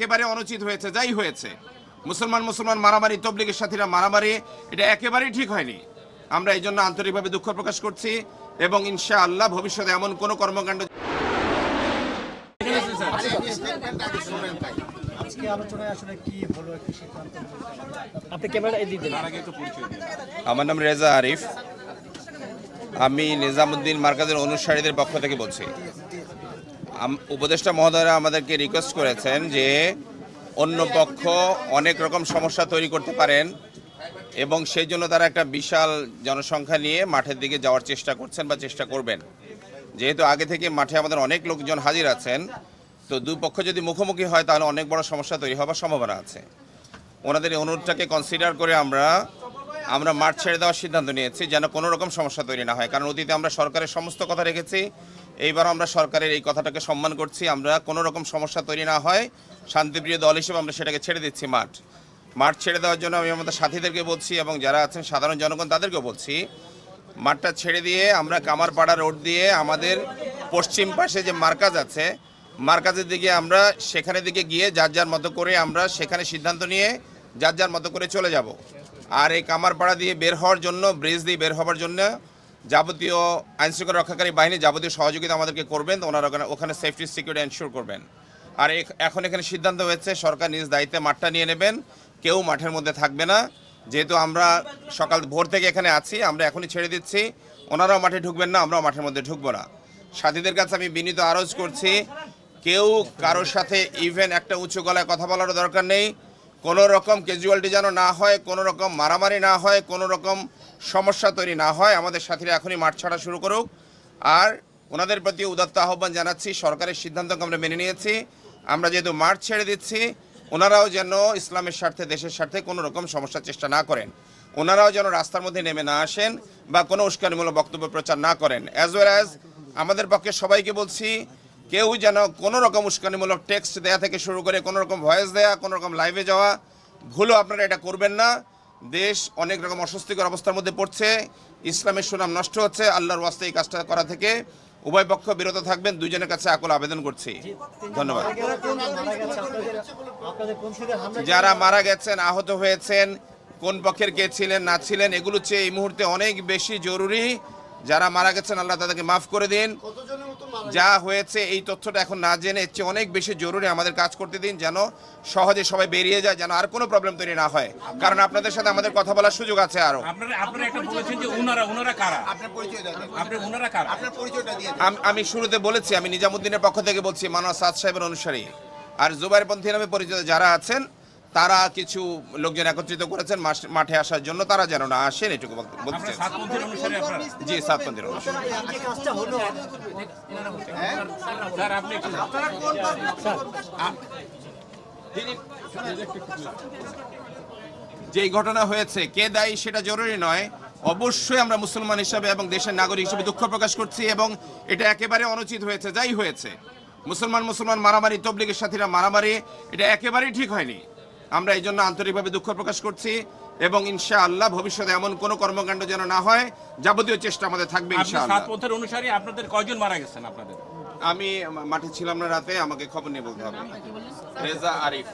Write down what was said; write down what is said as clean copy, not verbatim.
একেবারে অনুচিত হয়েছে, যাই হয়েছে মুসলমান মারামারি, তবলিগের সাথীরা মারামারি, এটা একেবারেই ঠিক হয়নি। আমরা এই জন্য আন্তরিকভাবে দুঃখ প্রকাশ করছি এবং ইনশাআল্লাহ ভবিষ্যতে এমন কোনো কর্মকাণ্ড আমার নাম রেজা আরিফ, আমি নিজামুদ্দিন মার্কাজের অনুসারীদের পক্ষ থেকে বলছি। উপদেষ্টা মহোদয়রা আমাদেরকে রিকোয়েস্ট করেছেন যে অন্য পক্ষ অনেক রকম সমস্যা তৈরি করতে পারেন এবং সেই জন্য তারা একটা বিশাল জনসংখ্যা নিয়ে মাঠের দিকে যাওয়ার চেষ্টা করছেন বা চেষ্টা করবেন। যেহেতু আগে থেকে মাঠে আমাদের অনেক লোকজন হাজির আছেন, তো দুই পক্ষ যদি মুখোমুখি হয় তাহলে অনেক বড় সমস্যা তৈরি হওয়ার সম্ভাবনা আছে। ওনাদের এই অনুরোধটাকে কনসিডার করে আমরা মাঠ ছেড়ে দেওয়ার সিদ্ধান্ত নিয়েছি যেন কোনো রকম সমস্যা তৈরি না হয়। কারণ অতীতে আমরা সরকারের সমস্ত কথা রেখেছি, এইবারও আমরা সরকারের এই কথাটাকে সম্মান করছি। আমরা কোনো রকম সমস্যা তৈরি না হয়, শান্তিপ্রিয় দল হিসেবে আমরা সেটাকে ছেড়ে দিচ্ছি। মাঠ ছেড়ে দেওয়ার জন্য আমি আমাদের সাথীদেরকে বলছি এবং যারা আছেন সাধারণ জনগণ তাদেরকেও বলছি, মাঠটা ছেড়ে দিয়ে আমরা কামারপাড়া রোড দিয়ে আমাদের পশ্চিম পাশে যে মার্কাজ আছে, মার্কাজের দিকে আমরা সেখানে দিকে গিয়ে যার যার মতো করে আমরা সেখানে সিদ্ধান্ত নিয়ে যার যার মতো করে চলে যাব। আর এই কামারপাড়া দিয়ে বের হওয়ার জন্য, ব্রিজ দিয়ে বের হওয়ার জন্য যাবতীয় আইনশৃঙ্খলা রক্ষাকারী বাহিনী যাবতীয় সহযোগিতা আমাদেরকে করবেন, ওনারা ওখানে সেফটি সিকিউরিটি এনশিওর করবেন। আর এখন এখানে সিদ্ধান্ত হয়েছে সরকার নিজ দায়িত্বে মাঠটা নিয়ে নেবেন, কেউ মাঠের মধ্যে থাকবে না। যেহেতু আমরা সকাল ভোর থেকে এখানে আছি, আমরা এখনই ছেড়ে দিচ্ছি, ওনারাও মাঠে ঢুকবেন না, আমরাও মাঠের মধ্যে ঢুকবো না। সাথীদের কাছে আমি বিনীত আরজ করছি, কেউ কারোর সাথে ইভেন একটা উঁচু গলায় কথা বলারও দরকার নেই। কোনো রকম ক্যাজুয়ালিটি যেন না হয়, কোনো রকম মারামারি না হয়, কোনো রকম সমস্যা তৈরি না হয়। আমাদের সাথীরা এখনই মাঠ ছাড়া শুরু করুক। আর ওনাদের প্রতি উদাত্ত আহ্বান জানাচ্ছি, সরকারের সিদ্ধান্তকে আমরা মেনে নিয়েছি। আমরা যেহেতু মাঠ ছেড়ে দিচ্ছি, ওনারাও যেন ইসলামের স্বার্থে, দেশের স্বার্থে কোনো রকম সমস্যার চেষ্টা না করেন। ওনারাও যেন রাস্তার মধ্যে নেমে না আসেন বা কোনো উস্কানিমূলক বক্তব্য প্রচার না করেন। অ্যাজ ওয়েল অ্যাজ আমাদের পক্ষে সবাইকে বলছি, কেউ যেন কোনো রকম উস্কানিমূলক টেক্সট দেয়া থেকে শুরু করে কোনো রকম ভয়েস দেয়া, কোনো রকম লাইভে যাওয়া, ভুলও আপনারা এটা করবেন না। দেশ অনেক রকম অস্বস্তিকর অবস্থার মধ্যে পড়ছে, ইসলামের সুনাম নষ্ট হচ্ছে। আল্লাহর ওয়াস্তে এই কাজটা করা থেকে উভয় পক্ষ বিরত থাকবেন, দুইজনের কাছে আকুল আবেদন করছি। ধন্যবাদ। যারা মারা গেছেন, আহত হয়েছেন, কোন পক্ষের কে ছিলেন না ছিলেন, এগুলো চেয়ে এই মুহূর্তে অনেক বেশি জরুরি। যারা মারা গেছেন আল্লাহ তাদেরকে মাফ করে দিন। যা হয়েছে এই তথ্যটা এখন না জেনে এর চেয়ে অনেক বেশি জরুরি আমাদের কাজ করতে দিন, যেন সহজে সবাই বেরিয়ে যায়, যেন আর কোনো প্রবলেম তৈরি না হয়। কারণ আপনাদের সাথে আমাদের কথা বলার সুযোগ আছে আরো। আমি শুরুতে বলেছি, আমি নিজামুদ্দিনের পক্ষ থেকে বলছি, মানব সাদ সাহেবের অনুসারী। আর জুবাইরপন্থী নামে পরিচিত যারা আছেন, তারা কিছু লোকজন একত্রিত করেছেন মাঠে আসার জন্য, তারা যেন না আসেন, এটুকু বলতে চাই। জি, সাতপন্থীর অনুসারী। যেই ঘটনা হয়েছে কে দায়ী সেটা জরুরি নয়, অবশ্যই আমরা মুসলমান হিসাবে এবং দেশের নাগরিক হিসেবে দুঃখ প্রকাশ করছি এবং এটা একেবারে অনুচিত হয়েছে, যাই হয়েছে মুসলমান মারামারি, তবলিগের সাথীরা মারামারি, এটা একেবারেই ঠিক হয়নি। আমরা এই জন্য আন্তরিকভাবে দুঃখ প্রকাশ করছি এবং ইনশাআল্লাহ ভবিষ্যতে এমন কোনো কর্মকাণ্ড যেন না হয়, যাবতীয় চেষ্টা আমাদের থাকবে ইনশাআল্লাহ। সাতপন্থের অনুসারী আপনাদের কয়জন মারা গেছেন? আপনাদের আমি মাঠে ছিলাম না রাতে, আমাকে খবর নিয়ে বলতে হবে। রেজা আরিফ।